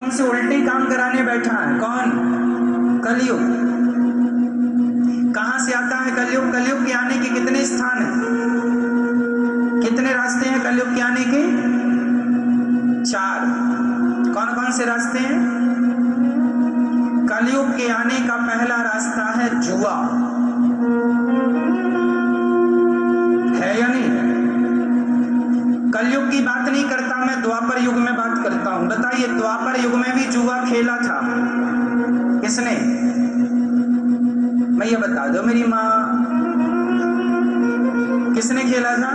से उल्टे काम कराने बैठा है। कौन? कलयुग। कहां से आता है कलयुग? कलयुग के आने के कितने स्थान हैं, कितने रास्ते हैं कलयुग के आने के? 4। कौन कौन से रास्ते हैं? कलयुग के आने का पहला रास्ता है जुआ। है या नहीं? कलयुग की बात नहीं करता मैं, द्वापर युग में बात करता हूं। बताइए, द्वापर युग में भी जुआ खेला था किसने? मैं ये बता दो मेरी माँ, किसने खेला था?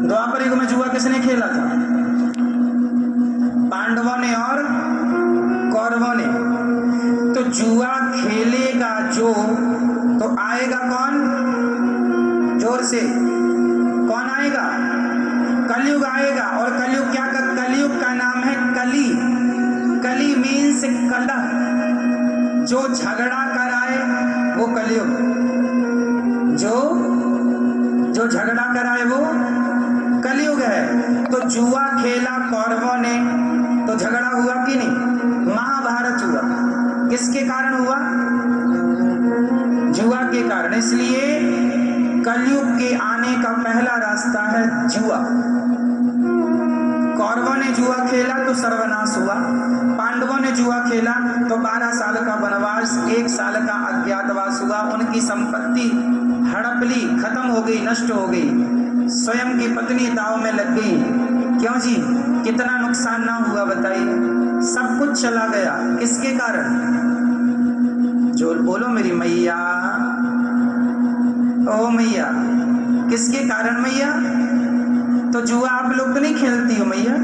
द्वापर युग में जुआ किसने खेला था? पांडवों ने और कौरवों ने। तो जुआ खेलेगा जो, तो आएगा कौन? जोर से कौन आएगा? कलयुग आएगा। और कलयुग क्या कर? कलयुग का नाम है कली। कली मीन्स कलह, जो झगड़ा कराए वो कलयुग। जो झगड़ा कराए वो कलयुग है। तो जुआ खेला कौरवों ने, तो झगड़ा हुआ कि नहीं? महाभारत हुआ। किसके कारण हुआ? जुआ के कारण। इसलिए कलयुग के आने का पहला रास्ता है जुआ। कौरवों ने जुआ खेला तो सर्वनाश हुआ, पांडवों ने जुआ खेला तो 12 साल का वनवास, 1 साल का अज्ञातवास हुआ। उनकी संपत्ति हड़प ली, खत्म हो गई, नष्ट हो गई। स्वयं की पत्नी दाव में लग गई। क्यों जी? कितना नुकसान ना हुआ बताइए? सब कुछ चला गया। किसके कारण? जो बोलो मेरी मैया, ओ मैया, किसके कारण मैया? तो जुआ आप लोग तो नहीं खेलती हो मैया?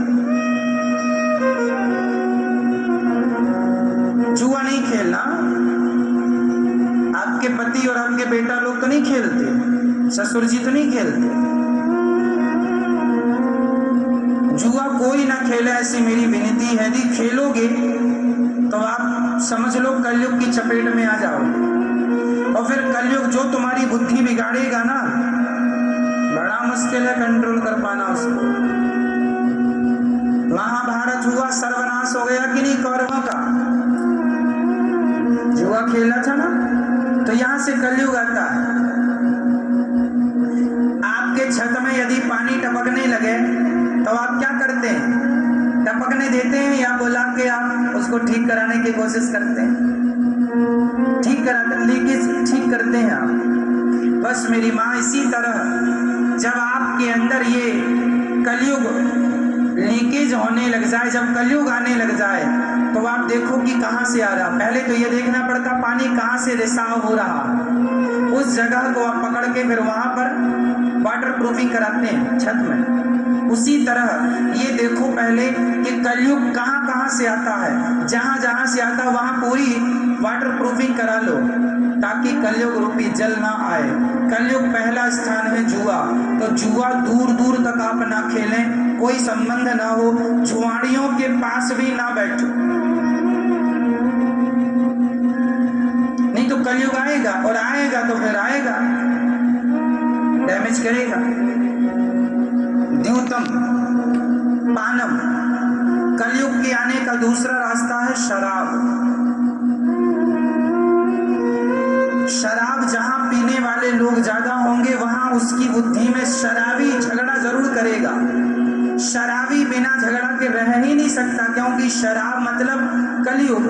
जुआ नहीं खेलना, आपके पति और आपके बेटा लोग तो नहीं खेलते, ससुर जी तो नहीं खेलते। जुआ कोई ना खेले ऐसी मेरी विनती है। यदि खेलोगे तो आप समझ लो कलयुग की चपेट में आ जाओगे। और फिर कलयुग जो तुम्हारी बुद्धि बिगाड़ेगा ना, बड़ा मुश्किल है कंट्रोल कर पाना उसको। महाभारत हुआ, सर्वनाश हो गया कि नहीं कौरवों का? जुआ खेला था ना। तो यहां से कलयुग आता है। आपके छत में यदि पानी टपकने लगे तो आप क्या करते हैं? टपकने देते हैं या बुला के आप उसको ठीक कराने की कोशिश करते हैं? ठीक करते हैं आप। बस मेरी माँ, इसी तरह जब आपके अंदर ये कलयुग लीकेज होने लग जाए, जब कलयुग आने लग जाए, तो आप देखो कि कहां से आ रहा। पहले तो ये देखना पड़ता पानी कहां से रिसाव हो रहा, उस जगह को आप पकड़ के फिर वहां पर वाटर प्रूफिंग कराते हैं छत में। उसी तरह ये देखो पहले कि कलयुग कहां कहां से आता है। जहां जहां से आता है वहां पूरी वाटर प्रूफिंग करा लो, ताकि कलयुग रूपी जल ना आए। कलयुग पहला स्थान है जुआ। तो जुआ दूर दूर तक आप ना खेलें, कोई संबंध ना हो, जुआड़ियों के पास भी ना बैठो, नहीं तो कलयुग आएगा। और आएगा तो फिर आएगा, डैमेज करेगा। द्यूतम पानम, कलयुग के आने का दूसरा रास्ता है शराब। शराब जहां पीने वाले लोग ज्यादा होंगे वहां उसकी बुद्धि में शराबी झगड़ा जरूर करेगा। शराबी बिना झगड़ा के रह ही नहीं सकता, क्योंकि शराब मतलब कलयुग।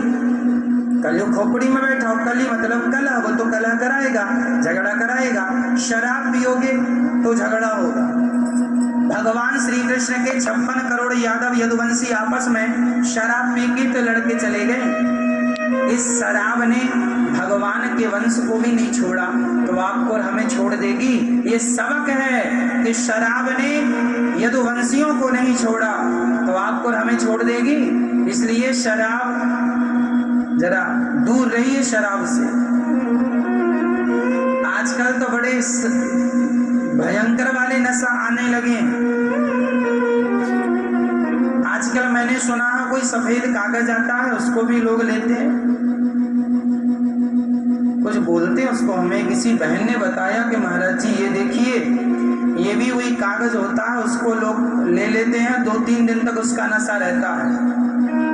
कलयुग खोपड़ी में बैठा हो, कली मतलब कलह, वो तो कलह कराएगा, झगड़ा कराएगा। शराब पियोगे तो झगड़ा होगा। भगवान श्री कृष्ण के 56 करोड़ यादव यदुवंशी आपस में शराब पी के तो लड़के चले गए। इस शराब ने भगवान के वंश को भी नहीं छोड़ा, तो आपको और हमें छोड़ देगी। ये सबक है कि शराब ने यदुवंशियों को नहीं छोड़ा, तो आपको और हमें छोड़ देगी। इसलिए शराब जरा दूर रहिए शराब से। आजकल तो बड़े भयंकर वाले नशा आने लगे। आजकल मैंने सुना है कोई सफेद कागज आता है, उसको भी लोग लेते हैं, कुछ बोलते हैं उसको। हमें किसी बहन ने बताया कि महाराज जी ये देखिए, ये भी वही कागज होता है, उसको लोग ले लेते हैं, 2-3 दिन तक उसका नशा रहता है।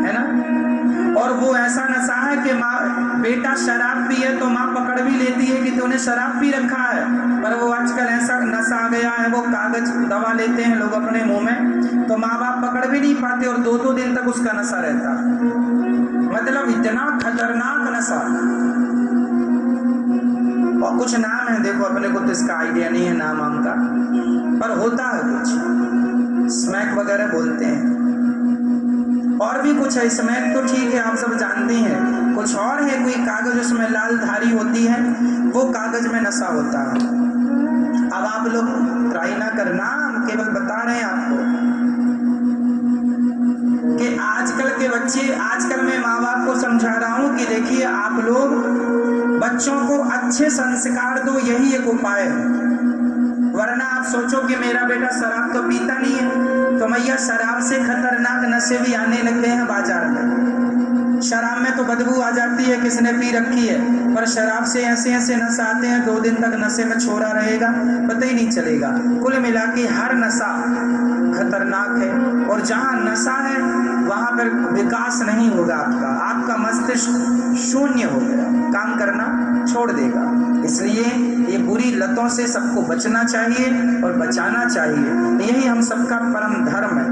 बेटा शराब पिए तो माँ पकड़ भी लेती है कि तूने शराब पी रखा है, पर वो आजकल ऐसा नशा आ गया है, वो कागज दवा लेते हैं लोग अपने मुंह में, तो माँ बाप पकड़ भी नहीं पाते और 2-2 दिन तक उसका नशा रहता है। मतलब इतना खतरनाक नशा। और कुछ नाम है, देखो अपने को तो इसका आइडिया नहीं है नाम वाम का, पर होता है कुछ, स्मैक वगैरह बोलते हैं। और भी कुछ है, स्मैक तो ठीक है आप सब जानते हैं, कुछ और है, कोई कागज उसमें लाल धारी होती है, वो कागज में नशा होता है। अब आप लोग ट्राई ना करना, हम केवल बता रहे हैं आपको कि आजकल के बच्चे, आजकल मैं माँ बाप को समझा रहा हूँ कि देखिए आप लोग बच्चों को अच्छे संस्कार दो, यही एक उपाय है। वरना आप सोचो कि मेरा बेटा शराब तो पीता नहीं है, तो मैया शराब से खतरनाक नशे भी आने लग गए हैं बाजार में। शराब में तो बदबू आ जाती है, किसने पी रखी है, पर शराब से ऐसे ऐसे नशा आते हैं, 2 दिन तक नशे में छोड़ा रहेगा, पता ही नहीं चलेगा। कुल मिला के हर नशा खतरनाक है, और जहाँ नशा है वहाँ पर विकास नहीं होगा आपका, आपका मस्तिष्क शून्य हो गया, काम करना छोड़ देगा। इसलिए ये बुरी लतों से सबको बचना चाहिए और बचाना चाहिए, यही हम सबका परम धर्म है।